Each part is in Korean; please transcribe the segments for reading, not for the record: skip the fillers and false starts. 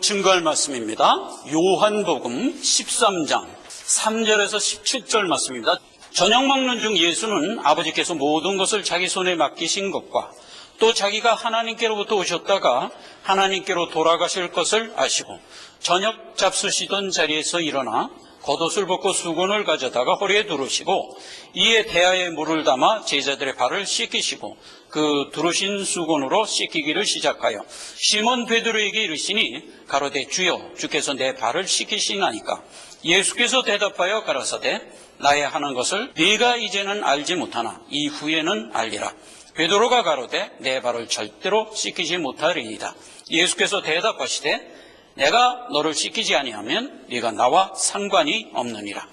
증거할 말씀입니다. 요한복음 13장 3절에서 17절 말씀입니다. 저녁 먹는 중 예수는 아버지께서 모든 것을 자기 손에 맡기신 것과 또 자기가 하나님께로부터 오셨다가 하나님께로 돌아가실 것을 아시고 저녁 잡수시던 자리에서 일어나 겉옷을 벗고 수건을 가져다가 허리에 두르시고 이에 대야에 물을 담아 제자들의 발을 씻기시고 그 두르신 수건으로 씻기기를 시작하여 시몬 베드로에게 이르시니 가로되 주여 주께서 내 발을 씻기시나이까. 예수께서 대답하여 가라사대 나의 하는 것을 네가 이제는 알지 못하나 이후에는 알리라. 베드로가 가로되 내 발을 절대로 씻기지 못하리이다. 예수께서 대답하시되 내가 너를 씻기지 아니하면 네가 나와 상관이 없느니라.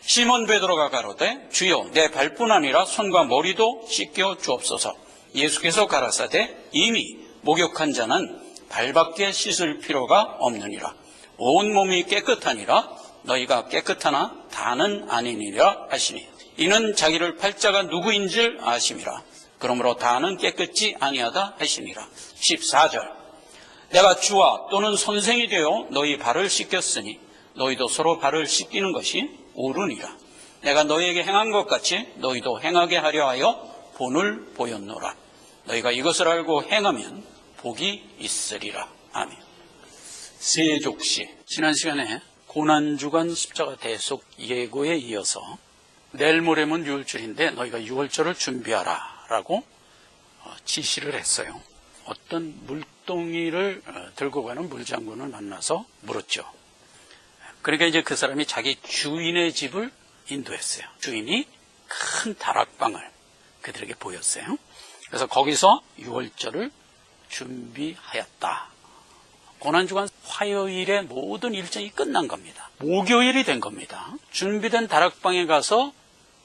시몬 베드로가 가로되 주여 내 발뿐 아니라 손과 머리도 씻겨 주옵소서. 예수께서 가라사대 이미 목욕한 자는 발밖에 씻을 필요가 없느니라. 온 몸이 깨끗하니라. 너희가 깨끗하나 다는 아니니라 하시니 이는 자기를 팔자가 누구인 줄 아심이라. 그러므로 다는 깨끗지 아니하다 하시니라. 14절 내가 주와 또는 선생이 되어 너희 발을 씻겼으니 너희도 서로 발을 씻기는 것이 옳으니라. 내가 너희에게 행한 것 같이 너희도 행하게 하려 하여 본을 보였노라. 너희가 이것을 알고 행하면 복이 있으리라. 아멘. 세족시 지난 시간에 고난주간 십자가 대속 예고에 이어서 내일 모레면 유월절인데 너희가 유월절을 준비하라 라고 지시를 했어요. 어떤 물동이를 들고 가는 물장군을 만나서 물었죠. 그러니까 이제 그 사람이 자기 주인의 집을 인도했어요. 주인이 큰 다락방을 그들에게 보였어요. 그래서 거기서 유월절을 준비하였다. 고난주간 화요일에 모든 일정이 끝난 겁니다. 목요일이 된 겁니다. 준비된 다락방에 가서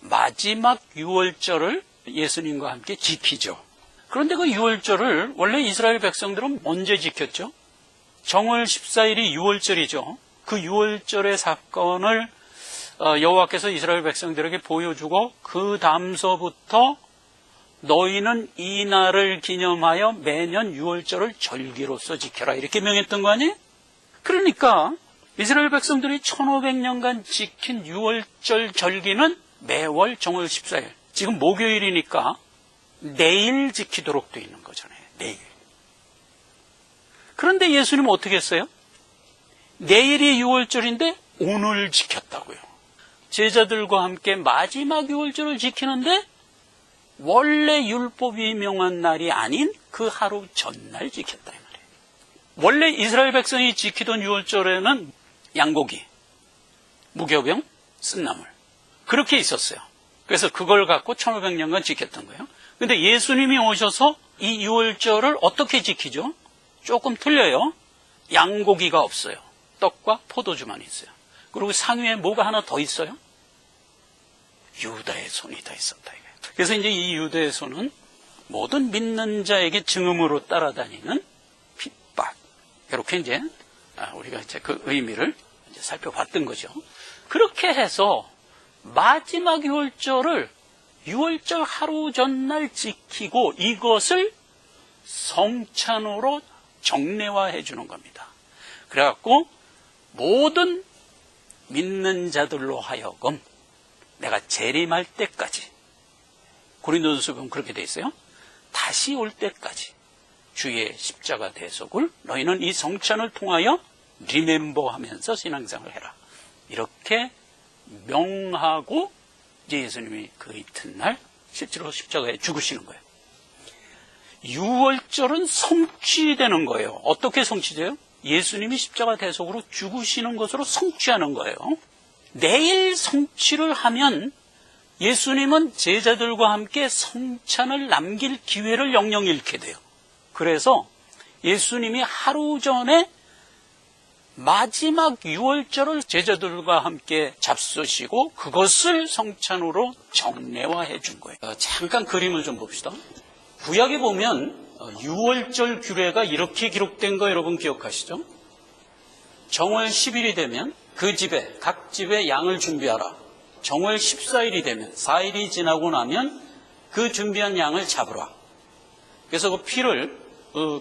마지막 유월절을 예수님과 함께 지키죠. 그런데 그 유월절을 원래 이스라엘 백성들은 언제 지켰죠? 정월 14일이 유월절이죠. 그 유월절의 사건을 여호와께서 이스라엘 백성들에게 보여주고 그 다음서부터 너희는 이 날을 기념하여 매년 유월절을 절기로서 지켜라 이렇게 명했던 거 아니에요? 그러니까 이스라엘 백성들이 1500년간 지킨 유월절 절기는 매월 정월 14일 지금 목요일이니까 내일 지키도록 되어 있는 거잖아요. 내일. 그런데 예수님은 어떻게 했어요? 내일이 유월절인데 오늘 지켰다고요. 제자들과 함께 마지막 유월절을 지키는데 원래 율법이 명한 날이 아닌 그 하루 전날 지켰다 이 말이에요. 원래 이스라엘 백성이 지키던 유월절에는 양고기, 무교병, 쓴나물 그렇게 있었어요. 그래서 그걸 갖고 1500년간 지켰던 거예요. 근데 예수님이 오셔서 이 유월절을 어떻게 지키죠? 조금 틀려요. 양고기가 없어요. 떡과 포도주만 있어요. 그리고 상위에 뭐가 하나 더 있어요? 유다의 손이 더 있었다. 그래서 이제 이 유다의 손은 모든 믿는 자에게 증음으로 따라다니는 핍박. 이렇게 이제 우리가 이제 그 의미를 이제 살펴봤던 거죠. 그렇게 해서 마지막 유월절을 유월절 하루 전날 지키고 이것을 성찬으로 정례화해 주는 겁니다. 그래갖고 모든 믿는 자들로 하여금 내가 재림할 때까지 고린도전서 보면 그렇게 돼 있어요. 다시 올 때까지 주의 십자가 대속을 너희는 이 성찬을 통하여 리멤버하면서 신앙생활을 해라. 이렇게 명하고 이제 예수님이 그 이튿날 실제로 십자가에 죽으시는 거예요. 유월절은 성취되는 거예요. 어떻게 성취돼요? 예수님이 십자가 대속으로 죽으시는 것으로 성취하는 거예요. 내일 성취를 하면 예수님은 제자들과 함께 성찬을 남길 기회를 영영 잃게 돼요. 그래서 예수님이 하루 전에 마지막 유월절을 제자들과 함께 잡수시고 그것을 성찬으로 정례화해 준 거예요. 잠깐 그림을 좀 봅시다. 구약에 보면 유월절 규례가 이렇게 기록된 거 여러분 기억하시죠? 정월 10일이 되면 그 집에 각 집에 양을 준비하라. 정월 14일이 되면 4일이 지나고 나면 그 준비한 양을 잡으라. 그래서 그 피를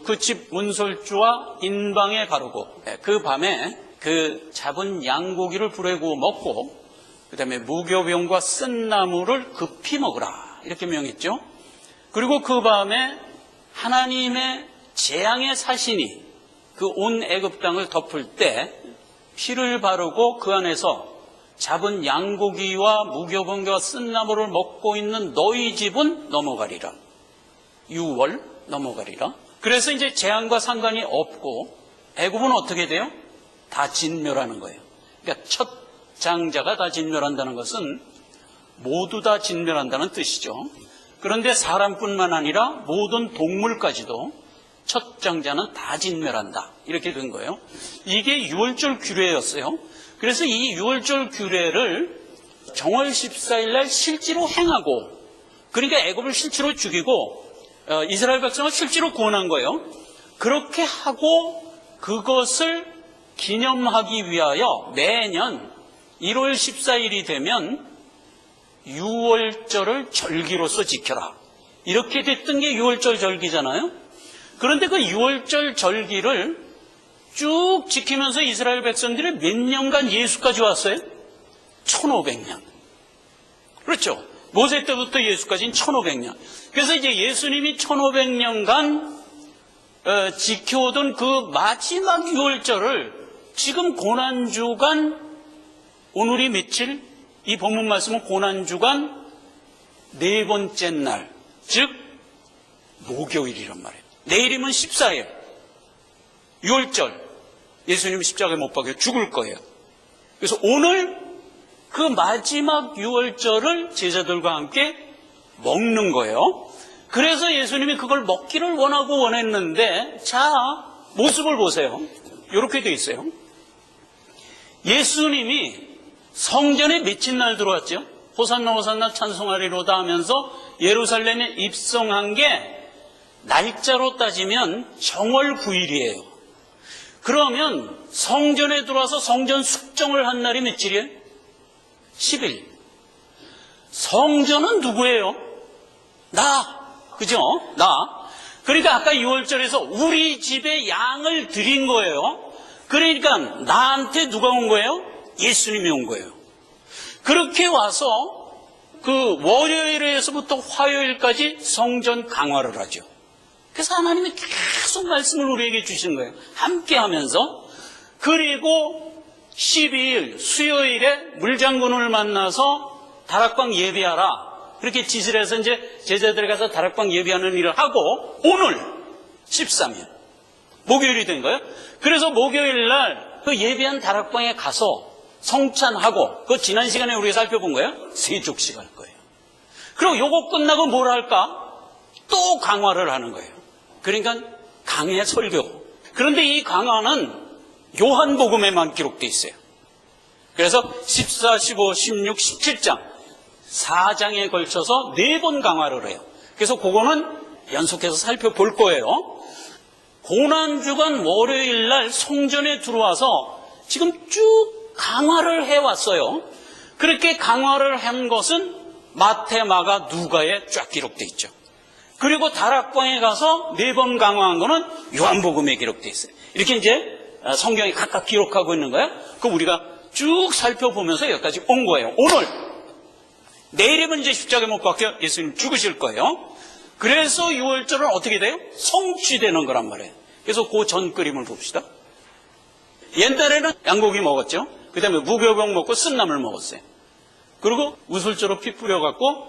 그 집 문설주와 인방에 가르고 그 밤에 그 잡은 양고기를 불에 구워 먹고 그 다음에 무교병과 쓴나물을 급히 먹으라 이렇게 명했죠. 그리고 그 밤에 하나님의 재앙의 사신이 그 온 애굽 땅을 덮을 때 피를 바르고 그 안에서 잡은 양고기와 무교병과 쓴나물을 먹고 있는 너희 집은 넘어가리라. 6월 넘어가리라. 그래서 이제 재앙과 상관이 없고 애굽은 어떻게 돼요? 다 진멸하는 거예요. 그러니까 첫 장자가 다 진멸한다는 것은 모두 다 진멸한다는 뜻이죠. 그런데 사람뿐만 아니라 모든 동물까지도 첫 장자는 다 진멸한다 이렇게 된 거예요. 이게 유월절 규례였어요. 그래서 이 유월절 규례를 정월 14일 날 실제로 행하고, 그러니까 애굽을 실제로 죽이고 이스라엘 백성을 실제로 구원한 거예요. 그렇게 하고 그것을 기념하기 위하여 매년 1월 14일이 되면 유월절을 절기로서 지켜라 이렇게 됐던 게 유월절 절기잖아요. 그런데 그 유월절 절기를 쭉 지키면서 이스라엘 백성들이 몇 년간 예수까지 왔어요? 1500년. 그렇죠. 모세 때부터 예수까지는 1500년. 그래서 이제 예수님이 1500년간 지켜오던 그 마지막 유월절을 지금 고난주간, 오늘이 며칠? 이 본문 말씀은 고난주간 네 번째 날, 즉 목요일이란 말이에요. 내일이면 14일, 유월절, 예수님이 십자가에 못 박혀 죽을 거예요. 그래서 오늘 그 마지막 유월절을 제자들과 함께 먹는 거예요. 그래서 예수님이 그걸 먹기를 원하고 원했는데, 자, 모습을 보세요. 이렇게 돼 있어요. 예수님이 성전에 며칠 날 들어왔죠? 호산나 호산나 찬송하리로다 하면서 예루살렘에 입성한 게 날짜로 따지면 정월 9일이에요. 그러면 성전에 들어와서 성전 숙정을 한 날이 며칠이에요? 10일. 성전은 누구예요? 나. 그죠? 나. 그러니까 아까 6월절에서 우리 집에 양을 드린 거예요. 그러니까 나한테 누가 온 거예요? 예수님이 온 거예요. 그렇게 와서 그 월요일에서부터 화요일까지 성전 강화를 하죠. 그래서 하나님이 계속 말씀을 우리에게 주시는 거예요. 함께 하면서. 그리고 12일 수요일에 물장군을 만나서 다락방 예배하라. 그렇게 지시를 해서 이제 제자들이 가서 다락방 예배하는 일을 하고, 오늘 13일 목요일이 된 거예요. 그래서 목요일 날 그 예배한 다락방에 가서 성찬하고, 그 지난 시간에 우리가 살펴본 거예요. 세족식 할 거예요. 그리고 요거 끝나고 뭘 할까? 또 강화를 하는 거예요. 그러니까 강해 설교. 그런데 이 강화는 요한복음에만 기록되어 있어요. 그래서 14, 15, 16, 17장 4장에 걸쳐서 4번 강화를 해요. 그래서 그거는 연속해서 살펴볼 거예요. 고난주간 월요일 날 성전에 들어와서 지금 쭉 강화를 해왔어요. 그렇게 강화를 한 것은 마태, 마가, 누가에 쫙 기록되어 있죠. 그리고 다락방에 가서 4번 강화한 거는 요한복음에 기록되어 있어요. 이렇게 이제 성경이 각각 기록하고 있는 거예요. 그럼 우리가 쭉 살펴보면서 여기까지 온 거예요. 오늘, 내일이면 이제 십자가에 못 박혀 예수님 죽으실 거예요. 그래서 6월절은 어떻게 돼요? 성취되는 거란 말이에요. 그래서 그 전 그림을 봅시다. 옛날에는 양고기 먹었죠. 그 다음에 무교병 먹고 쓴나물 먹었어요. 그리고 우슬조로 피 뿌려갖고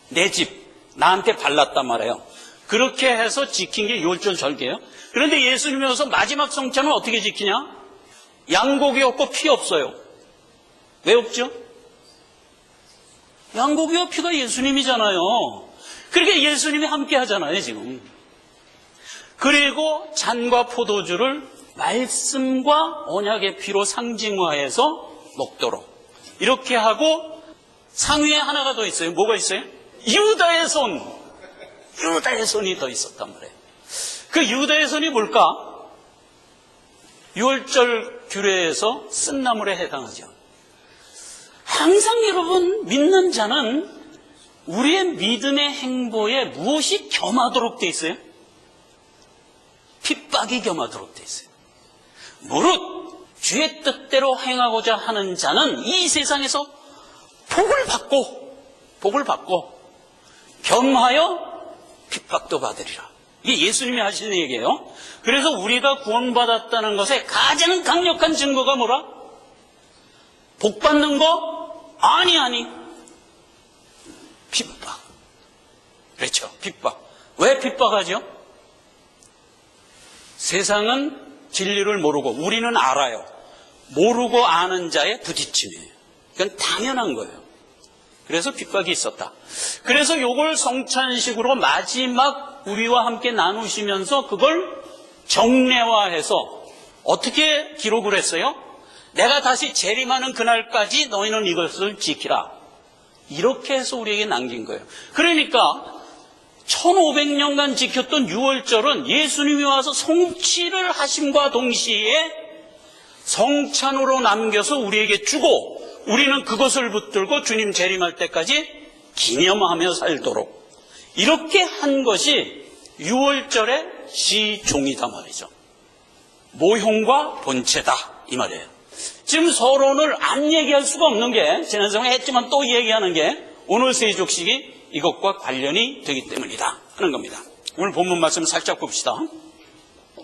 내 집, 나한테 발랐단 말이에요. 그렇게 해서 지킨 게 6월절 절개예요. 그런데 예수님이 와서 마지막 성찬은 어떻게 지키냐? 양고기 없고 피 없어요. 왜 없죠? 양고기와 피가 예수님이잖아요. 그러니까 예수님이 함께 하잖아요, 지금. 그리고 잔과 포도주를 말씀과 언약의 피로 상징화해서 먹도록. 이렇게 하고 상위에 하나가 더 있어요. 뭐가 있어요? 유다의 손. 유다의 손이 더 있었단 말이에요. 그 유다의 손이 뭘까? 6월절 규례에서 쓴나물에 해당하죠. 항상 여러분, 믿는 자는 우리의 믿음의 행보에 무엇이 겸하도록 돼 있어요? 핍박이 겸하도록 돼 있어요. 무릇 주의 뜻대로 행하고자 하는 자는 이 세상에서 복을 받고 겸하여 핍박도 받으리라. 이게 예수님이 하시는 얘기예요. 그래서 우리가 구원받았다는 것에 가장 강력한 증거가 뭐라? 복 받는 거? 아니. 핍박. 그렇죠. 핍박. 왜 핍박하죠? 세상은 진리를 모르고 우리는 알아요. 모르고 아는 자의 부딪힘이에요. 그건 당연한 거예요. 그래서 핍박이 있었다. 그래서 요걸 성찬식으로 마지막 우리와 함께 나누시면서 그걸 정례화해서 어떻게 기록을 했어요? 내가 다시 재림하는 그날까지 너희는 이것을 지키라. 이렇게 해서 우리에게 남긴 거예요. 그러니까 1500년간 지켰던 유월절은 예수님이 와서 성취를 하심과 동시에 성찬으로 남겨서 우리에게 주고 우리는 그것을 붙들고 주님 재림할 때까지 기념하며 살도록 이렇게 한 것이 유월절의 시종이다 말이죠. 모형과 본체다 이 말이에요. 지금 서론을 안 얘기할 수가 없는 게 지난 시간에 했지만 또 얘기하는 게 오늘 세족식이 이것과 관련이 되기 때문이다 하는 겁니다. 오늘 본문 말씀 살짝 봅시다.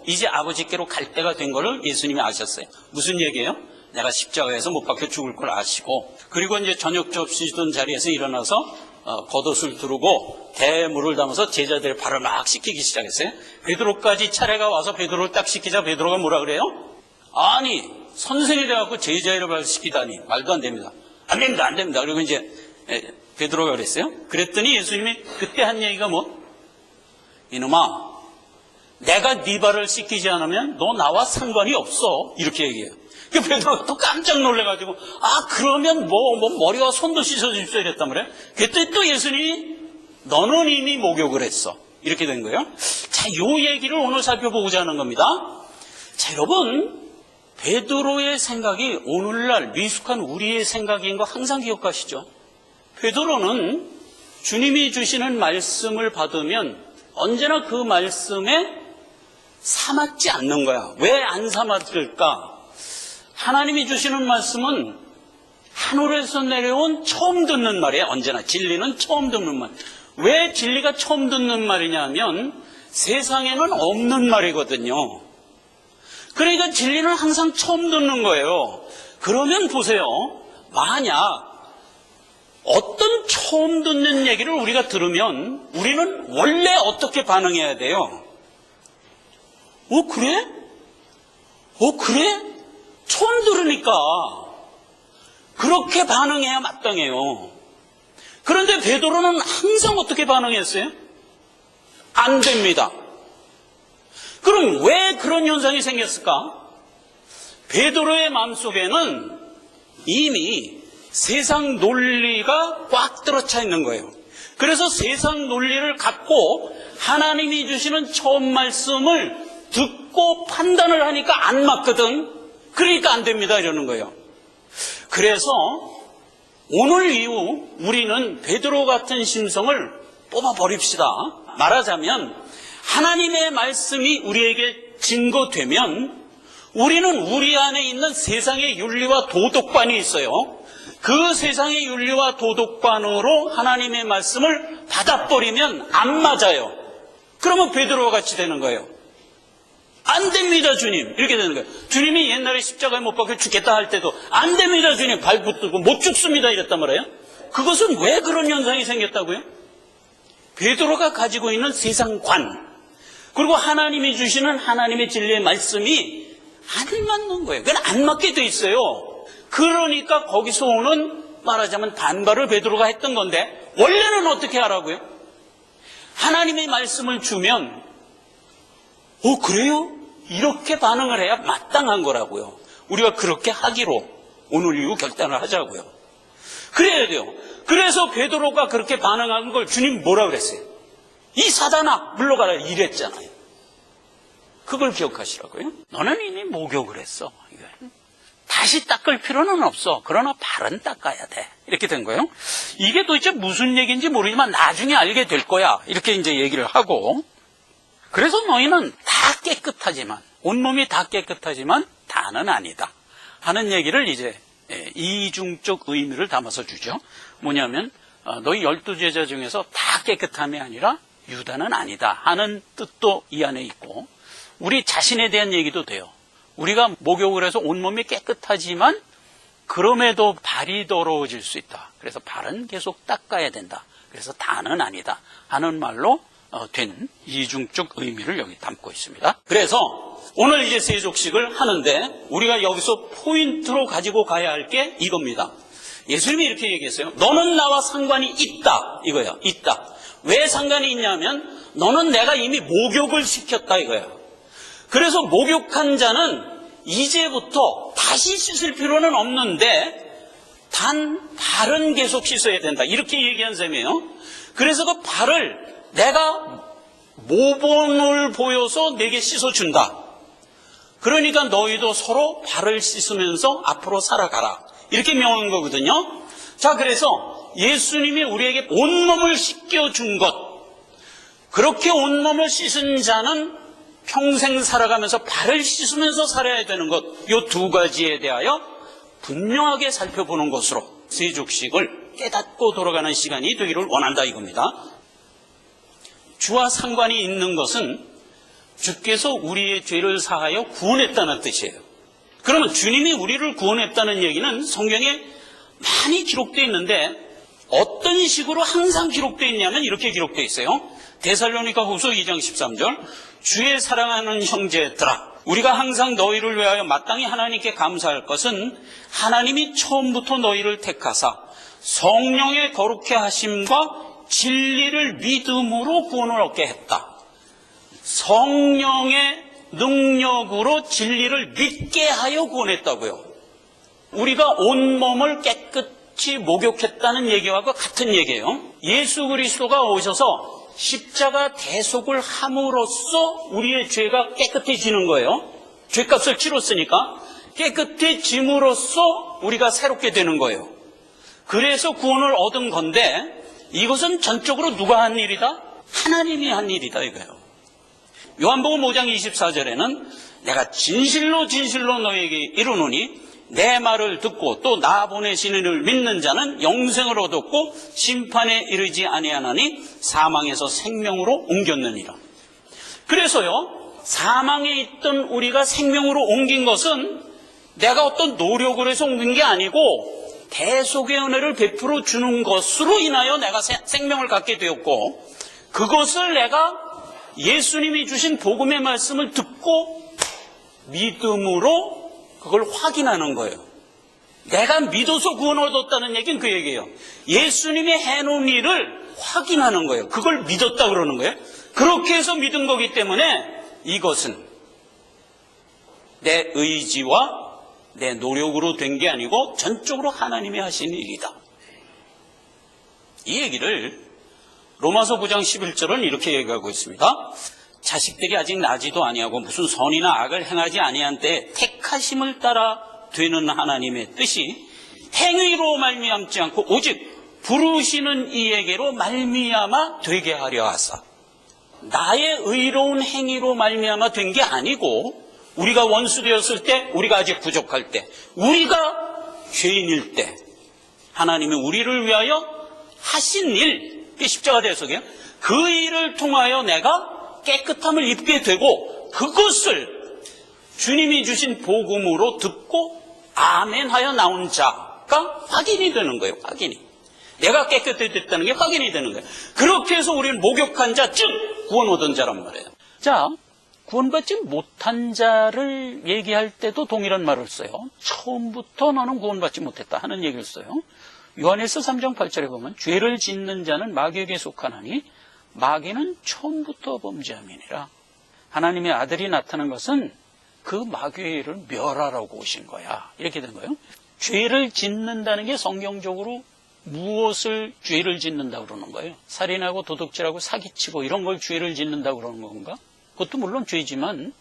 이제 아버지께로 갈 때가 된 거를 예수님이 아셨어요. 무슨 얘기예요? 내가 십자가에서 못 박혀 죽을 걸 아시고 그리고 이제 저녁 접시던 자리에서 일어나서 겉옷을 두르고 대물을 담아서 제자들의 발을 막 씻기기 시작했어요. 베드로까지 차례가 와서 베드로를 딱 씻기자 베드로가 뭐라 그래요? 아니 선생이 돼갖고 제자의 발을 씻기다니 말도 안 됩니다. 안 됩니다. 그리고 이제 베드로가 그랬어요. 그랬더니 예수님이 그때 한 얘기가 뭐? 이놈아 내가 네 발을 씻기지 않으면 너 나와 상관이 없어 이렇게 얘기해요. 그 베드로가 또 깜짝 놀래가지고 그러면 뭐 머리와 손도 씻어주십시오 이랬단 말이에요. 그때 또 예수님이 너는 이미 목욕을 했어 이렇게 된 거예요. 자, 요 얘기를 오늘 살펴보고자 하는 겁니다. 자, 여러분 베드로의 생각이 오늘날 미숙한 우리의 생각인 거 항상 기억하시죠? 베드로는 주님이 주시는 말씀을 받으면 언제나 그 말씀에 삼았지 않는 거야. 왜 안 삼았을까? 하나님이 주시는 말씀은 하늘에서 내려온 처음 듣는 말이에요. 언제나 진리는 처음 듣는 말. 왜 진리가 처음 듣는 말이냐면 세상에는 없는 말이거든요. 그러니까 진리는 항상 처음 듣는 거예요. 그러면 보세요. 만약 어떤 처음 듣는 얘기를 우리가 들으면 우리는 원래 어떻게 반응해야 돼요? 그래? 그래? 처음 들으니까 그렇게 반응해야 마땅해요. 그런데 베드로는 항상 어떻게 반응했어요? 안 됩니다. 그럼 왜 그런 현상이 생겼을까? 베드로의 마음속에는 이미 세상 논리가 꽉 들어차 있는 거예요. 그래서 세상 논리를 갖고 하나님이 주시는 처음 말씀을 듣고 판단을 하니까 안 맞거든. 그러니까 안 됩니다 이러는 거예요. 그래서 오늘 이후 우리는 베드로 같은 심성을 뽑아버립시다. 말하자면 하나님의 말씀이 우리에게 증거되면 우리는 우리 안에 있는 세상의 윤리와 도덕관이 있어요. 그 세상의 윤리와 도덕관으로 하나님의 말씀을 받아버리면 안 맞아요. 그러면 베드로와 같이 되는 거예요. 안 됩니다 주님 이렇게 되는 거예요. 주님이 옛날에 십자가에 못 박혀 죽겠다 할 때도 안 됩니다 주님 발 붙들고 못 죽습니다 이랬단 말이에요. 그것은 왜 그런 현상이 생겼다고요? 베드로가 가지고 있는 세상관 그리고 하나님이 주시는 하나님의 진리의 말씀이 안 맞는 거예요. 그건 안 맞게 돼 있어요. 그러니까 거기서 오는 말하자면 반발을 베드로가 했던 건데 원래는 어떻게 하라고요? 하나님의 말씀을 주면 그래요? 이렇게 반응을 해야 마땅한 거라고요. 우리가 그렇게 하기로 오늘 이후 결단을 하자고요. 그래야 돼요. 그래서 베드로가 그렇게 반응한 걸 주님 뭐라 그랬어요? 이 사단아 물러가라 이랬잖아요. 그걸 기억하시라고요. 너는 이미 목욕을 했어. 다시 닦을 필요는 없어. 그러나 발은 닦아야 돼. 이렇게 된 거예요. 이게 도대체 무슨 얘기인지 모르지만 나중에 알게 될 거야. 이렇게 이제 얘기를 하고. 그래서 너희는 다 깨끗하지만, 온몸이 다 깨끗하지만 다는 아니다 하는 얘기를 이제 이중적 의미를 담아서 주죠. 뭐냐면 너희 12제자 중에서 다 깨끗함이 아니라 유다는 아니다 하는 뜻도 이 안에 있고, 우리 자신에 대한 얘기도 돼요. 우리가 목욕을 해서 온몸이 깨끗하지만 그럼에도 발이 더러워질 수 있다. 그래서 발은 계속 닦아야 된다. 그래서 다는 아니다 하는 말로 된 이중적 의미를 여기 담고 있습니다. 그래서 오늘 이제 세족식을 하는데 우리가 여기서 포인트로 가지고 가야 할 게 이겁니다. 예수님이 이렇게 얘기했어요. 너는 나와 상관이 있다 이거예요. 있다. 왜 상관이 있냐면 너는 내가 이미 목욕을 시켰다 이거예요. 그래서 목욕한 자는 이제부터 다시 씻을 필요는 없는데 단 발은 계속 씻어야 된다 이렇게 얘기한 셈이에요. 그래서 그 발을 내가 모범을 보여서 내게 씻어준다. 그러니까 너희도 서로 발을 씻으면서 앞으로 살아가라 이렇게 명한 거거든요. 자, 그래서 예수님이 우리에게 온몸을 씻겨준 것, 그렇게 온몸을 씻은 자는 평생 살아가면서 발을 씻으면서 살아야 되는 것, 이 두 가지에 대하여 분명하게 살펴보는 것으로 세족식을 깨닫고 돌아가는 시간이 되기를 원한다 이겁니다. 주와 상관이 있는 것은 주께서 우리의 죄를 사하여 구원했다는 뜻이에요. 그러면 주님이 우리를 구원했다는 얘기는 성경에 많이 기록되어 있는데 어떤 식으로 항상 기록되어 있냐면 이렇게 기록되어 있어요. 데살로니가 후서 2장 13절 주의 사랑하는 형제들아, 우리가 항상 너희를 위하여 마땅히 하나님께 감사할 것은 하나님이 처음부터 너희를 택하사 성령의 거룩해 하심과 진리를 믿음으로 구원을 얻게 했다. 성령의 능력으로 진리를 믿게 하여 구원했다고요. 우리가 온몸을 깨끗이 목욕했다는 얘기와 같은 얘기예요. 예수 그리스도가 오셔서 십자가 대속을 함으로써 우리의 죄가 깨끗해지는 거예요. 죄값을 치렀으니까 깨끗해짐으로써 우리가 새롭게 되는 거예요. 그래서 구원을 얻은 건데 이것은 전적으로 누가 한 일이다? 하나님이 한 일이다 이거예요. 요한복음 5장 24절에는 내가 진실로 진실로 너에게 이르노니 내 말을 듣고 또 나 보내시는 이를 믿는 자는 영생을 얻었고 심판에 이르지 아니하나니 사망에서 생명으로 옮겼느니라. 그래서요, 사망에 있던 우리가 생명으로 옮긴 것은 내가 어떤 노력을 해서 옮긴 게 아니고 대속의 은혜를 베풀어 주는 것으로 인하여 내가 생명을 갖게 되었고, 그것을 내가 예수님이 주신 복음의 말씀을 듣고 믿음으로 그걸 확인하는 거예요. 내가 믿어서 구원을 얻었다는 얘기는 그 얘기예요. 예수님이 해놓은 일을 확인하는 거예요. 그걸 믿었다 그러는 거예요. 그렇게 해서 믿은 거기 때문에 이것은 내 의지와 내 노력으로 된 게 아니고 전적으로 하나님이 하신 일이다. 이 얘기를 로마서 9장 11절은 이렇게 얘기하고 있습니다. 자식들이 아직 나지도 아니하고 무슨 선이나 악을 행하지 아니한 때에 택하심을 따라 되는 하나님의 뜻이 행위로 말미암지 않고 오직 부르시는 이에게로 말미암아 되게 하려 하사, 나의 의로운 행위로 말미암아 된 게 아니고 우리가 원수 되었을 때, 우리가 아직 부족할 때, 우리가 죄인일 때 하나님이 우리를 위하여 하신 일, 십자가 대속이에요. 그 일을 통하여 내가 깨끗함을 입게 되고 그것을 주님이 주신 복음으로 듣고 아멘하여 나온 자가 확인이 되는 거예요. 확인이. 내가 깨끗해졌다는 게 확인이 되는 거예요. 그렇게 해서 우리는 목욕한 자, 즉 구원 얻은 자란 말이에요. 자, 구원받지 못한 자를 얘기할 때도 동일한 말을 써요. 처음부터 너는 구원받지 못했다 하는 얘기를 써요. 요한일서 3장 8절에 보면 죄를 짓는 자는 마귀에게 속하나니 마귀는 처음부터 범죄함이니라. 하나님의 아들이 나타난 것은 그 마귀의 일을 멸하라고 오신 거야. 이렇게 된 거예요. 죄를 짓는다는 게 성경적으로 무엇을 죄를 짓는다고 그러는 거예요? 살인하고 도둑질하고 사기치고 이런 걸 죄를 짓는다고 그러는 건가? 그것도 물론 죄지만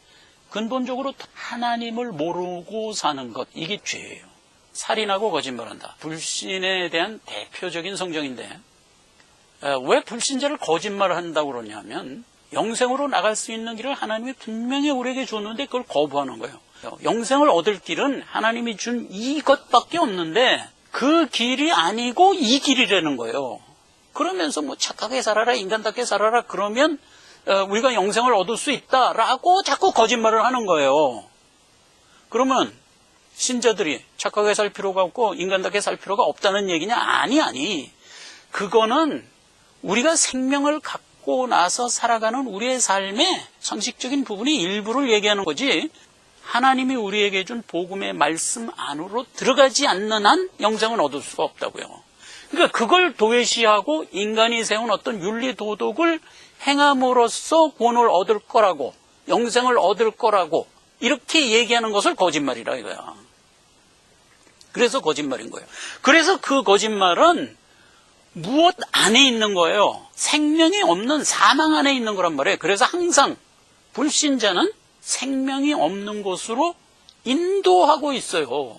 근본적으로 하나님을 모르고 사는 것, 이게 죄예요. 살인하고 거짓말한다. 불신에 대한 대표적인 성경인데 왜 불신자를 거짓말을 한다고 그러냐면 영생으로 나갈 수 있는 길을 하나님이 분명히 우리에게 줬는데 그걸 거부하는 거예요. 영생을 얻을 길은 하나님이 준 이것밖에 없는데 그 길이 아니고 이 길이라는 거예요. 그러면서 뭐 착하게 살아라, 인간답게 살아라 그러면 우리가 영생을 얻을 수 있다라고 자꾸 거짓말을 하는 거예요. 그러면 신자들이 착하게 살 필요가 없고 인간답게 살 필요가 없다는 얘기냐? 아니. 그거는 우리가 생명을 갖고 나서 살아가는 우리의 삶의 상식적인 부분이 일부를 얘기하는 거지, 하나님이 우리에게 준 복음의 말씀 안으로 들어가지 않는 한 영생을 얻을 수가 없다고요. 그러니까 그걸 도외시하고 인간이 세운 어떤 윤리 도덕을 행함으로써 구원을 얻을 거라고, 영생을 얻을 거라고 이렇게 얘기하는 것을 거짓말이라 이거야. 그래서 거짓말인 거예요. 그래서 그 거짓말은 무엇 안에 있는 거예요? 생명이 없는 사망 안에 있는 거란 말이에요. 그래서 항상 불신자는 생명이 없는 곳으로 인도하고 있어요.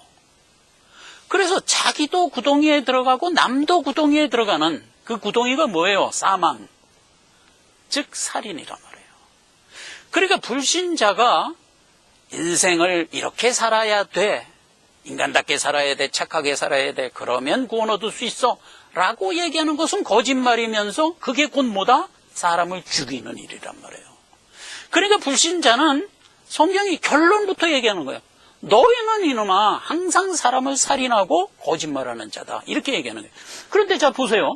그래서 자기도 구덩이에 들어가고 남도 구덩이에 들어가는 그 구덩이가 뭐예요? 사망, 즉 살인이란 말이에요. 그러니까 불신자가 인생을 이렇게 살아야 돼, 인간답게 살아야 돼, 착하게 살아야 돼, 그러면 구원 얻을 수 있어 라고 얘기하는 것은 거짓말이면서 그게 곧 뭐다? 사람을 죽이는 일이란 말이에요. 그러니까 불신자는 성경이 결론부터 얘기하는 거예요. 너희는 이놈아 항상 사람을 살인하고 거짓말하는 자다, 이렇게 얘기하는 거예요. 그런데 자 보세요.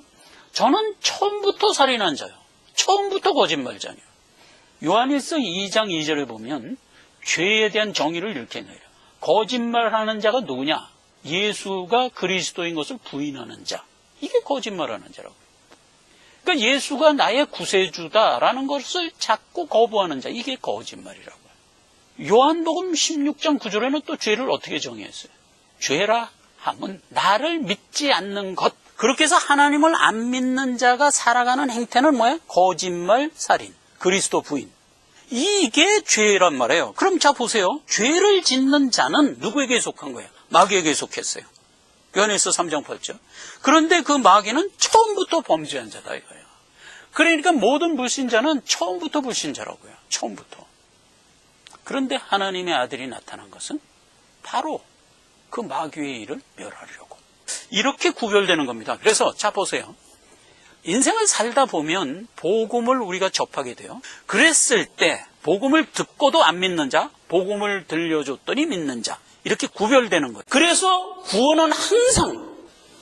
저는 처음부터 살인한 자요, 처음부터 거짓말자예요. 요한일서 2장 2절에 보면 죄에 대한 정의를 이렇게 내요. 거짓말하는 자가 누구냐? 예수가 그리스도인 것을 부인하는 자, 이게 거짓말하는 자라고. 그러니까 예수가 나의 구세주다라는 것을 자꾸 거부하는 자, 이게 거짓말이라고요. 요한복음 16장 9절에는 또 죄를 어떻게 정의했어요? 죄라 함은 나를 믿지 않는 것. 그렇게 해서 하나님을 안 믿는 자가 살아가는 행태는 뭐예요? 거짓말, 살인, 그리스도 부인. 이게 죄란 말이에요. 그럼 자 보세요. 죄를 짓는 자는 누구에게 속한 거예요? 마귀에게 속했어요. 요한일서 3장 8절. 그런데 그 마귀는 처음부터 범죄한 자다 이거예요. 그러니까 모든 불신자는 처음부터 불신자라고요. 처음부터. 그런데 하나님의 아들이 나타난 것은 바로 그 마귀의 일을 멸하려고. 이렇게 구별되는 겁니다. 그래서 자 보세요. 인생을 살다 보면 복음을 우리가 접하게 돼요. 그랬을 때 복음을 듣고도 안 믿는 자, 복음을 들려줬더니 믿는 자, 이렇게 구별되는 거예요. 그래서 구원은 항상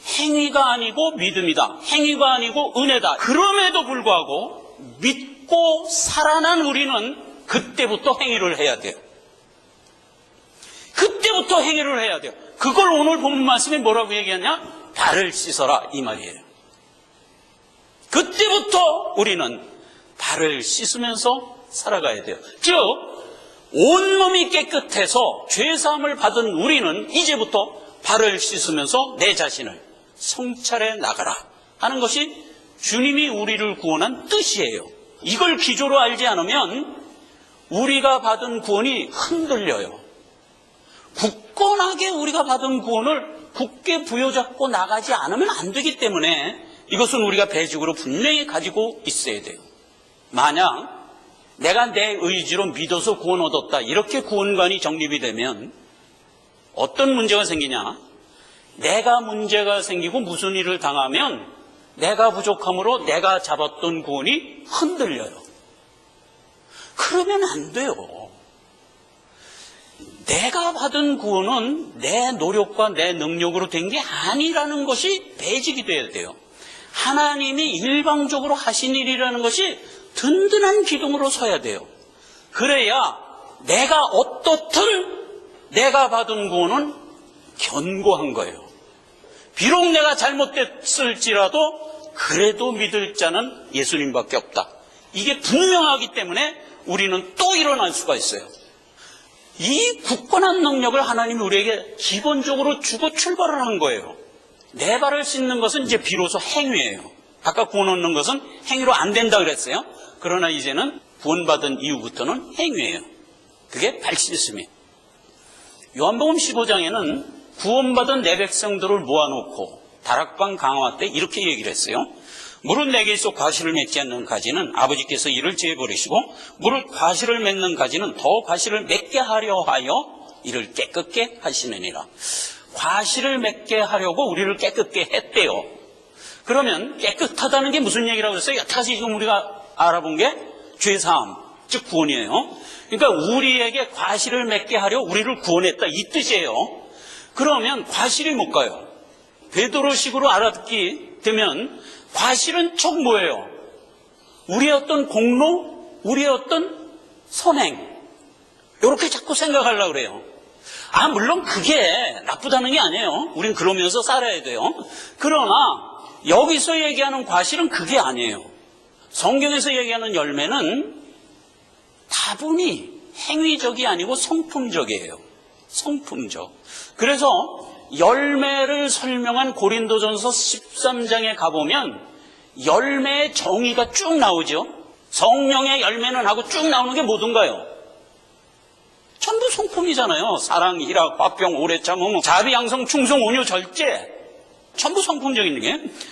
행위가 아니고 믿음이다, 행위가 아니고 은혜다. 그럼에도 불구하고 믿고 살아난 우리는 그때부터 행위를 해야 돼요. 그때부터 행위를 해야 돼요. 그걸 오늘 본문 말씀에 뭐라고 얘기하냐? 발을 씻어라, 이 말이에요. 그때부터 우리는 발을 씻으면서 살아가야 돼요. 즉 온몸이 깨끗해서 죄사함을 받은 우리는 이제부터 발을 씻으면서 내 자신을 성찰해 나가라 하는 것이 주님이 우리를 구원한 뜻이에요. 이걸 기조로 알지 않으면 우리가 받은 구원이 흔들려요. 굳건하게 우리가 받은 구원을 굳게 부여잡고 나가지 않으면 안 되기 때문에 이것은 우리가 배직으로 분명히 가지고 있어야 돼요. 만약 내가 내 의지로 믿어서 구원 얻었다, 이렇게 구원관이 정립이 되면 어떤 문제가 생기냐? 내가 문제가 생기고 무슨 일을 당하면 내가 부족함으로 내가 잡았던 구원이 흔들려요. 그러면 안 돼요. 내가 받은 구원은 내 노력과 내 능력으로 된 게 아니라는 것이 배직이 돼야 돼요. 하나님이 일방적으로 하신 일이라는 것이 든든한 기둥으로 서야 돼요. 그래야 내가 어떻든 내가 받은 구원은 견고한 거예요. 비록 내가 잘못됐을지라도 그래도 믿을 자는 예수님밖에 없다. 이게 분명하기 때문에 우리는 또 일어날 수가 있어요. 이 굳건한 능력을 하나님이 우리에게 기본적으로 주고 출발을 한 거예요. 내 발을 씻는 것은 이제 비로소 행위예요. 아까 구원 얻는 것은 행위로 안 된다 그랬어요. 그러나 이제는 구원받은 이후부터는 행위예요. 그게 발 씻음이에요. 요한복음 15장에는 구원받은 내 백성들을 모아놓고 다락방 강화 때 이렇게 얘기를 했어요. 물은 4개 속 과실을 맺지 않는 가지는 아버지께서 이를 제해버리시고 물을 과실을 맺는 가지는 더 과실을 맺게 하려 하여 이를 깨끗게 하시느니라. 과실을 맺게 하려고 우리를 깨끗게 했대요. 그러면 깨끗하다는 게 무슨 얘기라고 했어요? 여태까지 지금 우리가 알아본 게 죄사함, 즉 구원이에요. 그러니까 우리에게 과실을 맺게 하려 우리를 구원했다, 이 뜻이에요. 그러면 과실이 뭘까요? 베드로식으로 알아듣기 되면 과실은 즉 뭐예요? 우리의 어떤 공로, 우리의 어떤 선행, 이렇게 자꾸 생각하려고 그래요. 물론 그게 나쁘다는 게 아니에요. 우린 그러면서 살아야 돼요. 그러나 여기서 얘기하는 과실은 그게 아니에요. 성경에서 얘기하는 열매는 다분히 행위적이 아니고 성품적이에요. 성품적. 그래서 열매를 설명한 고린도전서 13장에 가보면 열매의 정의가 쭉 나오죠. 성령의 열매는 하고 쭉 나오는 게 뭐든가요? 전부 성품이잖아요. 사랑, 희락, 화평, 오래 참음, 자비, 양성, 충성, 온유, 절제. 전부 성품적인 게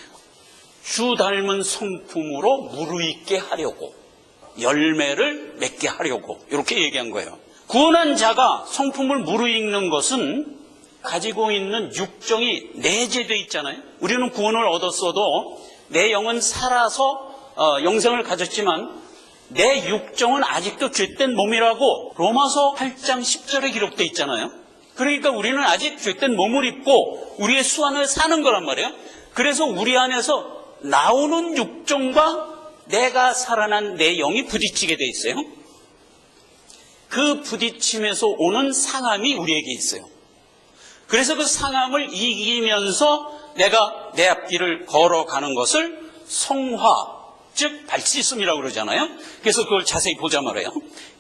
주 닮은 성품으로 무르익게 하려고, 열매를 맺게 하려고 이렇게 얘기한 거예요. 구원한 자가 성품을 무르익는 것은 가지고 있는 육정이 내재되어 있잖아요. 우리는 구원을 얻었어도 내 영은 살아서 영생을 가졌지만 내 육정은 아직도 죄된 몸이라고 로마서 8장 10절에 기록되어 있잖아요. 그러니까 우리는 아직 죄된 몸을 입고 우리의 수 안을 사는 거란 말이에요. 그래서 우리 안에서 나오는 육정과 내가 살아난 내 영이 부딪히게 돼 있어요. 그 부딪힘에서 오는 상함이 우리에게 있어요. 그래서 그 상함을 이기면서 내가 내 앞길을 걸어가는 것을 성화, 즉 발씻음이라고 그러잖아요. 그래서 그걸 자세히 보자 말이에요.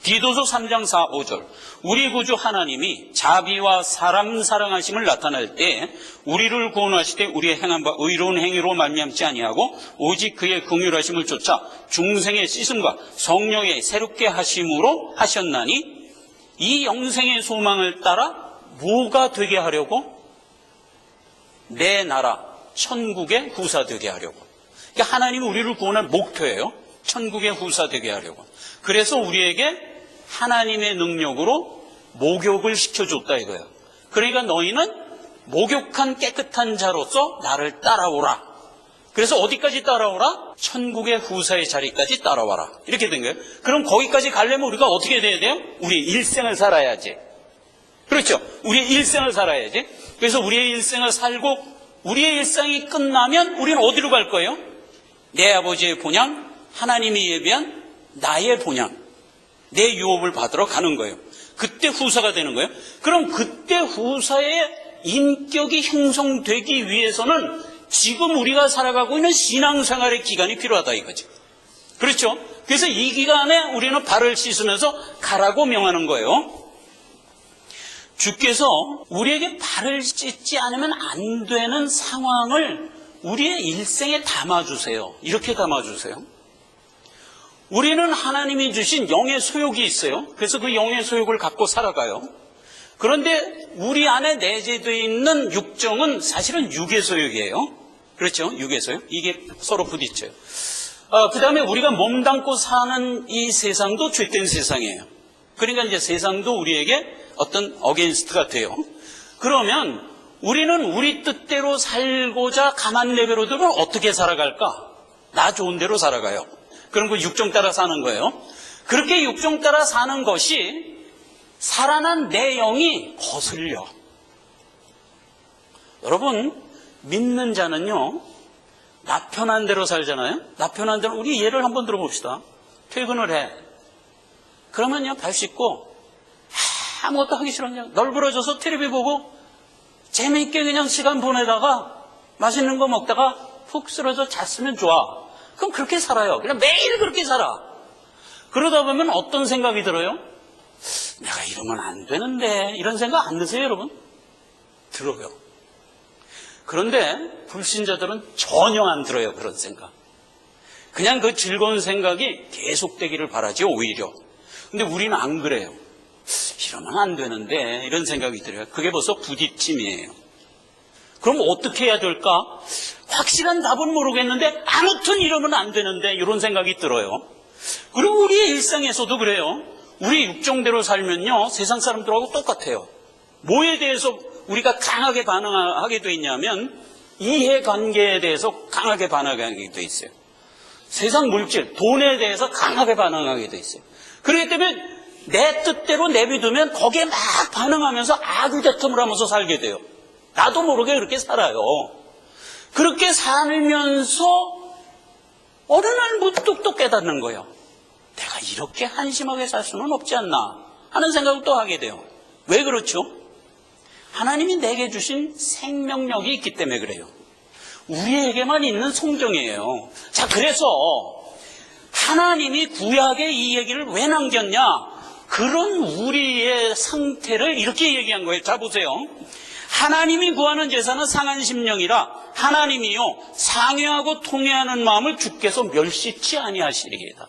디도서 3장 4, 5절. 우리 구주 하나님이 자비와 사람 사랑하심을 나타낼 때 우리를 구원하시되 우리의 행한 바 의로운 행위로 말미암지 아니하고 오직 그의 긍휼하심을 쫓아 중생의 씻음과 성령의 새롭게 하심으로 하셨나니 이 영생의 소망을 따라 뭐가 되게 하려고? 내 나라 천국의 후사 되게 하려고. 그러니까 하나님이 우리를 구원할 목표예요. 천국의 후사 되게 하려고. 그래서 우리에게 하나님의 능력으로 목욕을 시켜줬다 이거예요. 그러니까 너희는 목욕한 깨끗한 자로서 나를 따라오라. 그래서 어디까지 따라오라? 천국의 후사의 자리까지 따라와라. 이렇게 된 거예요. 그럼 거기까지 가려면 우리가 어떻게 돼야 돼요? 우리 일생을 살아야지. 그렇죠? 우리의 일생을 살아야지. 그래서 우리의 일생을 살고 우리의 일생이 끝나면 우리는 어디로 갈 거예요? 내 아버지의 본향, 하나님이 예비한 나의 본향, 내 유업을 받으러 가는 거예요. 그때 후사가 되는 거예요. 그럼 그때 후사의 인격이 형성되기 위해서는 지금 우리가 살아가고 있는 신앙생활의 기간이 필요하다 이거지. 그렇죠? 그래서 이 기간에 우리는 발을 씻으면서 가라고 명하는 거예요. 주께서 우리에게 발을 씻지 않으면 안 되는 상황을 우리의 일생에 담아주세요. 이렇게 담아주세요. 우리는 하나님이 주신 영의 소욕이 있어요. 그래서 그 영의 소욕을 갖고 살아가요. 그런데 우리 안에 내재되어 있는 육정은 사실은 육의 소욕이에요. 그렇죠? 육의 소욕. 이게 서로 부딪혀요. 그 다음에 우리가 몸담고 사는 이 세상도 죄된 세상이에요. 그러니까 이제 세상도 우리에게 어떤 어게인스트가 돼요. 그러면 우리는 우리 뜻대로 살고자 가만 내버려 두면 어떻게 살아갈까? 나 좋은 대로 살아가요. 그럼 그 육정 따라 사는 거예요. 그렇게 육정 따라 사는 것이 살아난 내 영이 거슬려. 여러분, 믿는 자는요, 나 편한 대로 살잖아요. 나 편한 대로, 우리 예를 한번 들어봅시다. 퇴근을 해. 그러면요, 발 씻고 아무것도 하기 싫어. 그냥 널브러져서 텔레비 보고 재미있게 그냥 시간 보내다가 맛있는 거 먹다가 푹 쓰러져 잤으면 좋아. 그럼 그렇게 살아요. 그냥 매일 그렇게 살아. 그러다 보면 어떤 생각이 들어요? 내가 이러면 안 되는데, 이런 생각 안 드세요, 여러분? 들어요. 그런데 불신자들은 전혀 안 들어요, 그런 생각. 그냥 그 즐거운 생각이 계속되기를 바라죠, 오히려. 근데 우리는 안 그래요. 이러면 안 되는데, 이런 생각이 들어요. 그게 벌써 부딪힘이에요. 그럼 어떻게 해야 될까? 확실한 답은 모르겠는데 아무튼 이러면 안 되는데 이런 생각이 들어요. 그리고 우리의 일상에서도 그래요. 우리 육정대로 살면요, 세상 사람들하고 똑같아요. 뭐에 대해서 우리가 강하게 반응하게 돼 있냐면 이해관계에 대해서 강하게 반응하게 돼 있어요. 세상 물질, 돈에 대해서 강하게 반응하게 돼 있어요. 그렇기 때문에 내 뜻대로 내비두면 거기에 막 반응하면서 아귀다툼을 하면서 살게 돼요. 나도 모르게 그렇게 살아요. 그렇게 살면서 어느 날 문득 또 깨닫는 거예요. 내가 이렇게 한심하게 살 수는 없지 않나 하는 생각을 또 하게 돼요. 왜 그렇죠? 하나님이 내게 주신 생명력이 있기 때문에 그래요. 우리에게만 있는 성정이에요. 자, 그래서 하나님이 구약에 이 얘기를 왜 남겼냐? 그런 우리의 상태를 이렇게 얘기한 거예요. 자, 보세요. 하나님이 구하는 제사는 상한 심령이라 하나님이요 상회하고 통회하는 마음을 주께서 멸시치 아니하시리이다.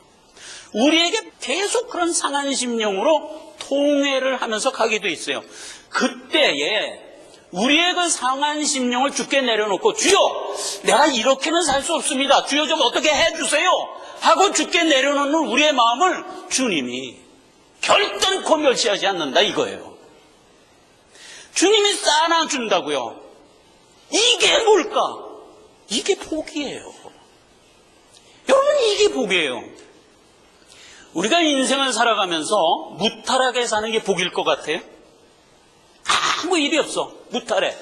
우리에게 계속 그런 상한 심령으로 통회를 하면서 가게 돼 있어요. 그때에 우리의 그 상한 심령을 주께 내려놓고 주여 내가 이렇게는 살 수 없습니다. 주여 좀 어떻게 해주세요 하고 주께 내려놓는 우리의 마음을 주님이 결단코 멸시하지 않는다 이거예요. 주님이 쌓아준다고요. 이게 뭘까? 이게 복이에요. 여러분, 이게 복이에요. 우리가 인생을 살아가면서 무탈하게 사는 게 복일 것 같아요? 아무 일이 없어. 무탈해.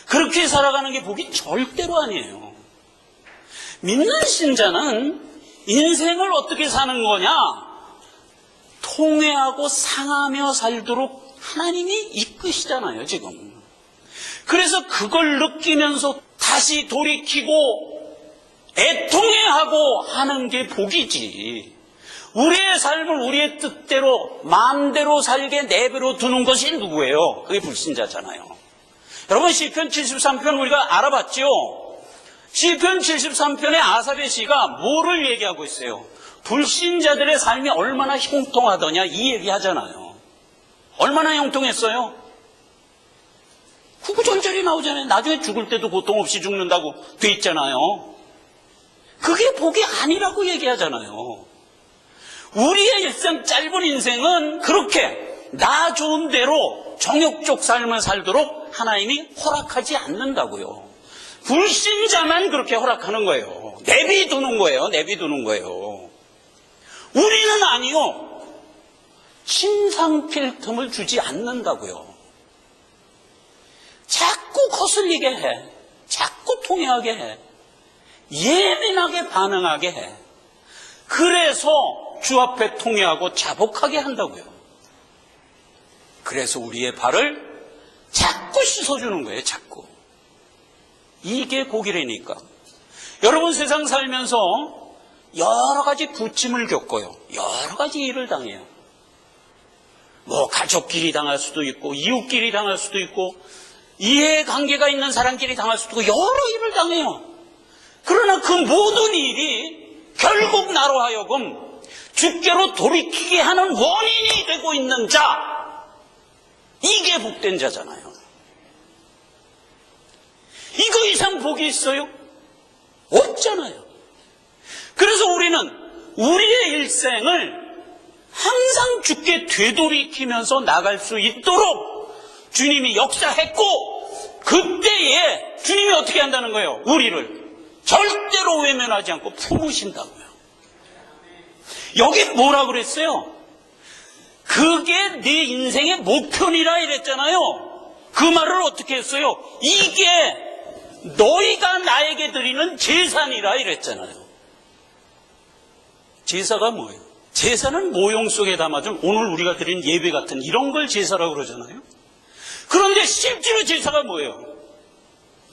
그렇게 살아가는 게 복이 절대로 아니에요. 믿는 신자는 인생을 어떻게 사는 거냐? 통회하고 상하며 살도록 하나님이 이끄시잖아요, 지금. 그래서 그걸 느끼면서 다시 돌이키고 애통해하고 하는 게 복이지. 우리의 삶을 우리의 뜻대로 마음대로 살게 내버려 두는 것이 누구예요? 그게 불신자잖아요. 여러분, 시편 73편 우리가 알아봤죠? 시편 73편의 아삽의 시가 뭐를 얘기하고 있어요? 불신자들의 삶이 얼마나 형통하더냐 이 얘기 하잖아요. 얼마나 형통했어요? 구구절절이 나오잖아요. 나중에 죽을 때도 고통 없이 죽는다고 돼 있잖아요. 그게 복이 아니라고 얘기하잖아요. 우리의 일생 짧은 인생은 그렇게 나 좋은 대로 정욕적 삶을 살도록 하나님이 허락하지 않는다고요. 불신자만 그렇게 허락하는 거예요. 내비두는 거예요. 내비두는 거예요. 우리는 아니요. 침상필 틈을 주지 않는다고요. 자꾸 거슬리게 해. 자꾸 통해하게 해. 예민하게 반응하게 해. 그래서 주 앞에 통회하고 자복하게 한다고요. 그래서 우리의 발을 자꾸 씻어주는 거예요. 자꾸. 이게 복이라니까. 여러분, 세상 살면서 여러 가지 부침을 겪어요. 여러 가지 일을 당해요. 뭐 가족끼리 당할 수도 있고 이웃끼리 당할 수도 있고 이해관계가 있는 사람끼리 당할 수도 있고 여러 일을 당해요. 그러나 그 모든 일이 결국 나로 하여금 주께로 돌이키게 하는 원인이 되고 있는 자, 이게 복된 자잖아요. 이거 이상 복이 있어요? 없잖아요. 그래서 우리는 우리의 일생을 항상 주께 되돌이키면서 나갈 수 있도록 주님이 역사했고, 그때에 주님이 어떻게 한다는 거예요? 우리를 절대로 외면하지 않고 품으신다고요. 여기 뭐라 그랬어요? 그게 네 인생의 목표니라 이랬잖아요. 그 말을 어떻게 했어요? 이게 너희가 나에게 드리는 제사니라 이랬잖아요. 제사가 뭐예요? 제사는 모형 속에 담아준 오늘 우리가 드린 예배 같은 이런 걸 제사라고 그러잖아요. 그런데 실제로 제사가 뭐예요?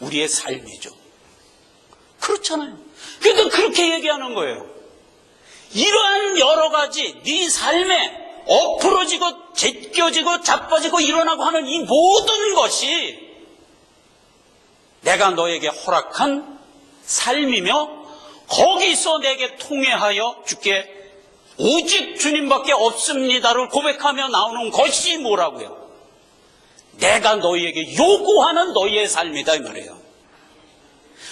우리의 삶이죠. 그렇잖아요. 그러니까 그렇게 얘기하는 거예요. 이러한 여러 가지 네 삶에 엎으러지고 제껴지고 자빠지고 일어나고 하는 이 모든 것이 내가 너에게 허락한 삶이며 거기서 내게 통회하여 주께 오직 주님밖에 없습니다를 고백하며 나오는 것이 뭐라고요? 내가 너희에게 요구하는 너희의 삶이다 이 말이에요.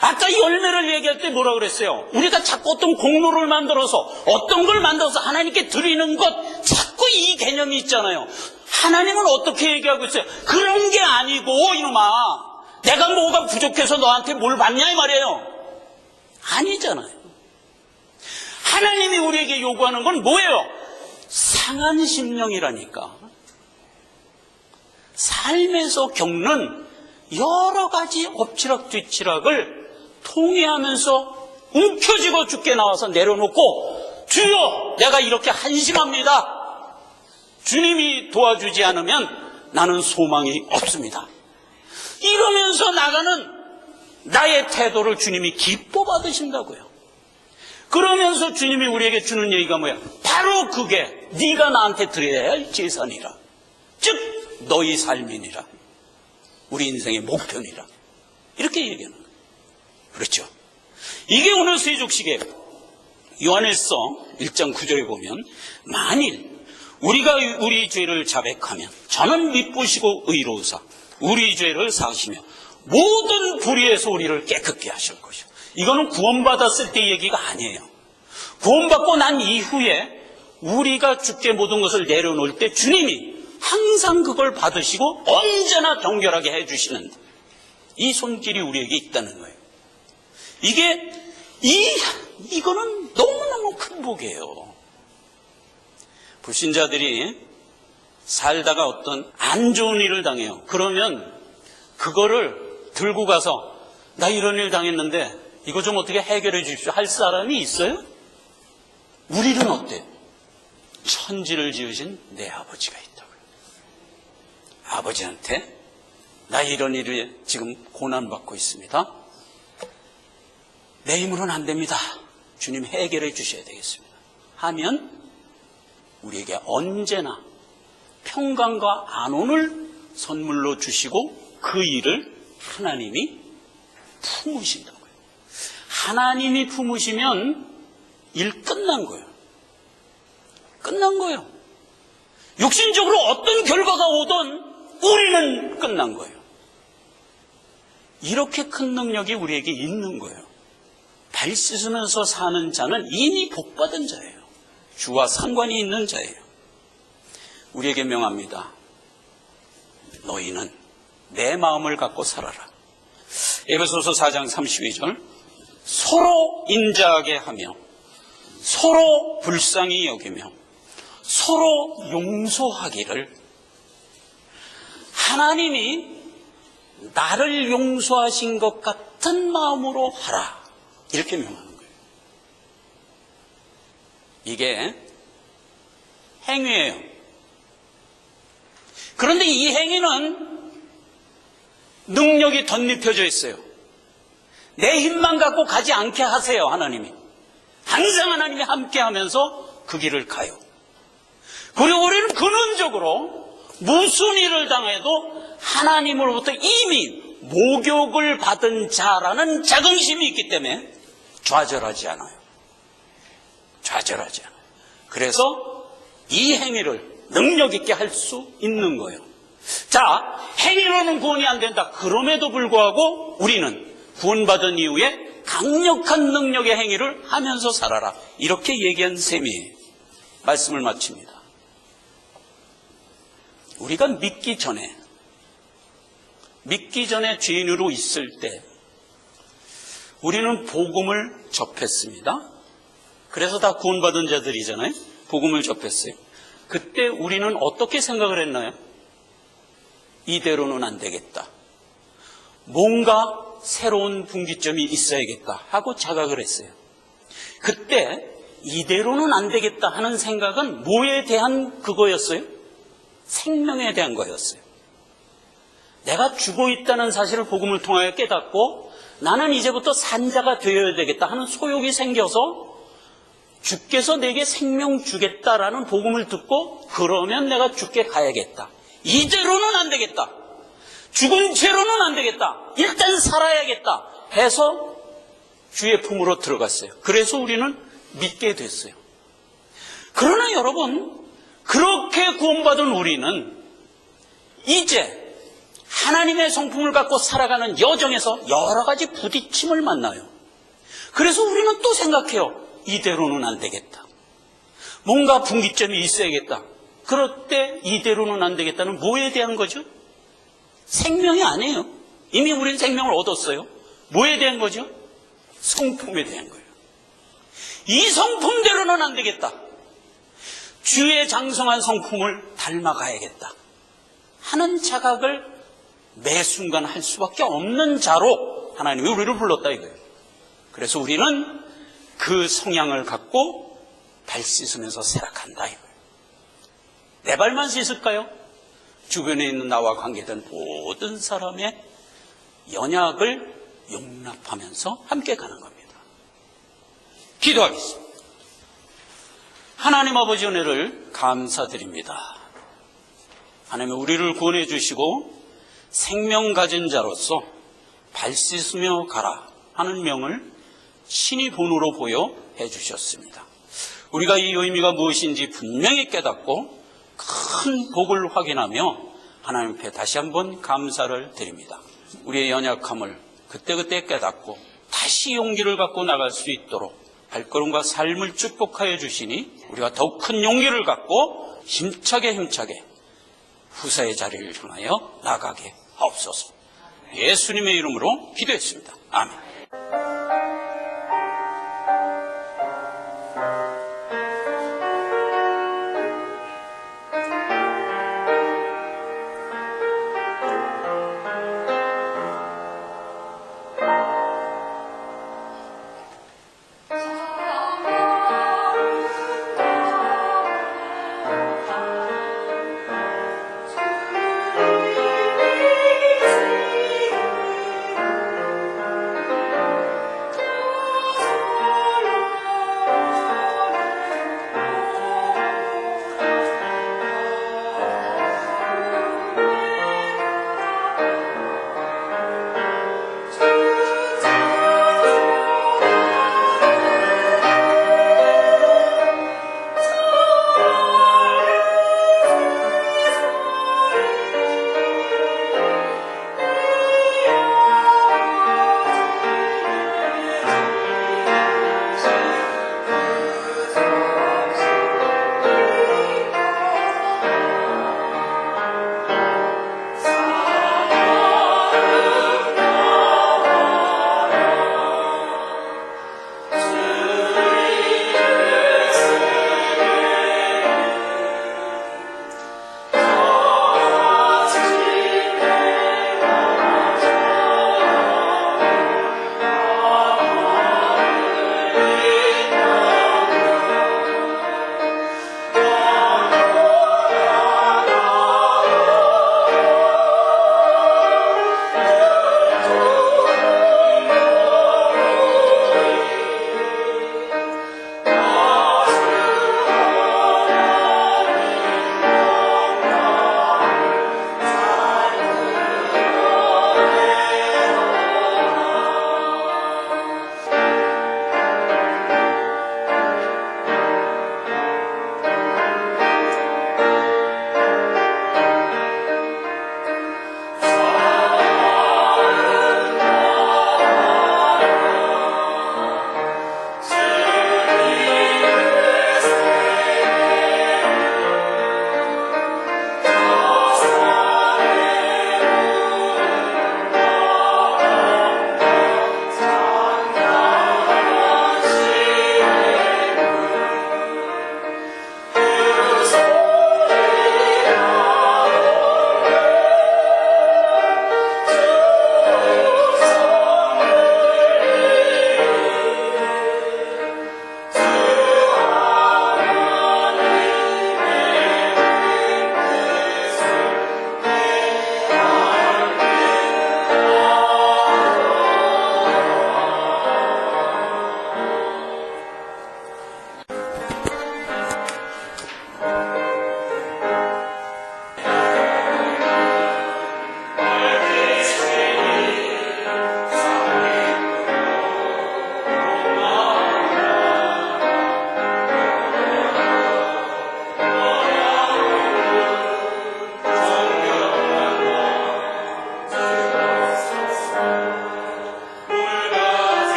아까 열매를 얘기할 때 뭐라 그랬어요? 우리가 자꾸 어떤 공로를 만들어서 어떤 걸 만들어서 하나님께 드리는 것, 자꾸 이 개념이 있잖아요. 하나님은 어떻게 얘기하고 있어요? 그런 게 아니고 이놈아, 내가 뭐가 부족해서 너한테 뭘 받냐 이 말이에요. 아니잖아요. 하나님이 우리에게 요구하는 건 뭐예요? 상한 심령이라니까. 삶에서 겪는 여러 가지 엎치락뒤치락을 통회하면서 움켜쥐고 죽게 나와서 내려놓고, 주여 내가 이렇게 한심합니다. 주님이 도와주지 않으면 나는 소망이 없습니다. 이러면서 나가는 나의 태도를 주님이 기뻐 받으신다고요. 그러면서 주님이 우리에게 주는 얘기가 뭐야? 바로 그게 네가 나한테 드려야 할 재산이라, 즉 너희 삶이니라, 우리 인생의 목표니라, 이렇게 얘기하는 거예요. 그렇죠? 이게 오늘 세족식이에요. 요한일서 1장 9절에 보면, 만일 우리가 우리 죄를 자백하면 저는 미쁘시고 의로우사 우리 죄를 사하시며 모든 불의에서 우리를 깨끗게 하실 것이요. 이거는 구원받았을 때 얘기가 아니에요. 구원받고 난 이후에 우리가 주께 모든 것을 내려놓을 때 주님이 항상 그걸 받으시고 언제나 정결하게 해주시는 이 손길이 우리에게 있다는 거예요. 이거는 너무너무 큰 복이에요. 불신자들이 살다가 어떤 안 좋은 일을 당해요. 그러면 그거를 들고 가서 나 이런 일 당했는데 이거 좀 어떻게 해결해 주십시오 할 사람이 있어요? 우리는 어때요? 천지를 지으신 내 아버지가 있다고요. 아버지한테 나 이런 일을 지금 고난받고 있습니다. 내 힘으로는 안 됩니다. 주님 해결해 주셔야 되겠습니다. 하면 우리에게 언제나 평강과 안온을 선물로 주시고 그 일을 하나님이 품으신다고요. 하나님이 품으시면 일 끝난 거예요. 끝난 거예요. 육신적으로 어떤 결과가 오든 우리는 끝난 거예요. 이렇게 큰 능력이 우리에게 있는 거예요. 발 씻으면서 사는 자는 이미 복받은 자예요. 주와 상관이 있는 자예요. 우리에게 명합니다. 너희는 내 마음을 갖고 살아라. 에베소서 4장 32절, 서로 인자하게 하며 서로 불쌍히 여기며 서로 용서하기를, 하나님이 나를 용서하신 것 같은 마음으로 하라, 이렇게 명하는 거예요. 이게 행위예요. 그런데 이 행위는 능력이 덧입혀져 있어요. 내 힘만 갖고 가지 않게 하세요. 하나님이 항상 하나님이 함께 하면서 그 길을 가요. 그리고 우리는 근원적으로 무슨 일을 당해도 하나님으로부터 이미 목욕을 받은 자라는 자긍심이 있기 때문에 좌절하지 않아요. 좌절하지 않아요. 그래서 이 행위를 능력 있게 할 수 있는 거예요. 자, 행위로는 구원이 안 된다. 그럼에도 불구하고 우리는 구원받은 이후에 강력한 능력의 행위를 하면서 살아라, 이렇게 얘기한 셈이 말씀을 마칩니다. 우리가 믿기 전에 죄인으로 있을 때 우리는 복음을 접했습니다. 그래서 다 구원받은 자들이잖아요. 복음을 접했어요. 그때 우리는 어떻게 생각을 했나요? 이대로는 안 되겠다, 뭔가 새로운 분기점이 있어야겠다 하고 자각을 했어요. 그때 이대로는 안 되겠다 하는 생각은 뭐에 대한 그거였어요? 생명에 대한 거였어요. 내가 죽어 있다는 사실을 복음을 통하여 깨닫고 나는 이제부터 산자가 되어야 되겠다 하는 소욕이 생겨서 주께서 내게 생명 주겠다라는 복음을 듣고, 그러면 내가 주께 가야겠다, 이대로는 안 되겠다, 죽은 채로는 안 되겠다, 일단 살아야겠다 해서 주의 품으로 들어갔어요. 그래서 우리는 믿게 됐어요. 그러나 여러분, 그렇게 구원받은 우리는 이제 하나님의 성품을 갖고 살아가는 여정에서 여러 가지 부딪힘을 만나요. 그래서 우리는 또 생각해요. 이대로는 안 되겠다. 뭔가 분기점이 있어야겠다. 그럴 때 이대로는 안 되겠다는 뭐에 대한 거죠? 생명이 아니에요. 이미 우리는 생명을 얻었어요. 뭐에 대한 거죠? 성품에 대한 거예요. 이 성품대로는 안 되겠다. 주의 장성한 성품을 닮아가야겠다 하는 자각을 매 순간 할 수밖에 없는 자로 하나님이 우리를 불렀다 이거예요. 그래서 우리는 그 성향을 갖고 발 씻으면서 살아간다 이거예요. 내 발만 씻을까요? 주변에 있는 나와 관계된 모든 사람의 연약을 용납하면서 함께 가는 겁니다. 기도하겠습니다. 하나님 아버지 은혜를 감사드립니다. 하나님 우리를 구원해 주시고 생명 가진 자로서 발 씻으며 가라 하는 명을 신이 본으로 보여 해주셨습니다. 우리가 이 의미가 무엇인지 분명히 깨닫고 큰 복을 확인하며 하나님 앞에 다시 한번 감사를 드립니다. 우리의 연약함을 그때그때 깨닫고 다시 용기를 갖고 나갈 수 있도록 발걸음과 삶을 축복하여 주시니 우리가 더욱 큰 용기를 갖고 힘차게 후사의 자리를 향하여 나가게 하옵소서. 예수님의 이름으로 기도했습니다. 아멘.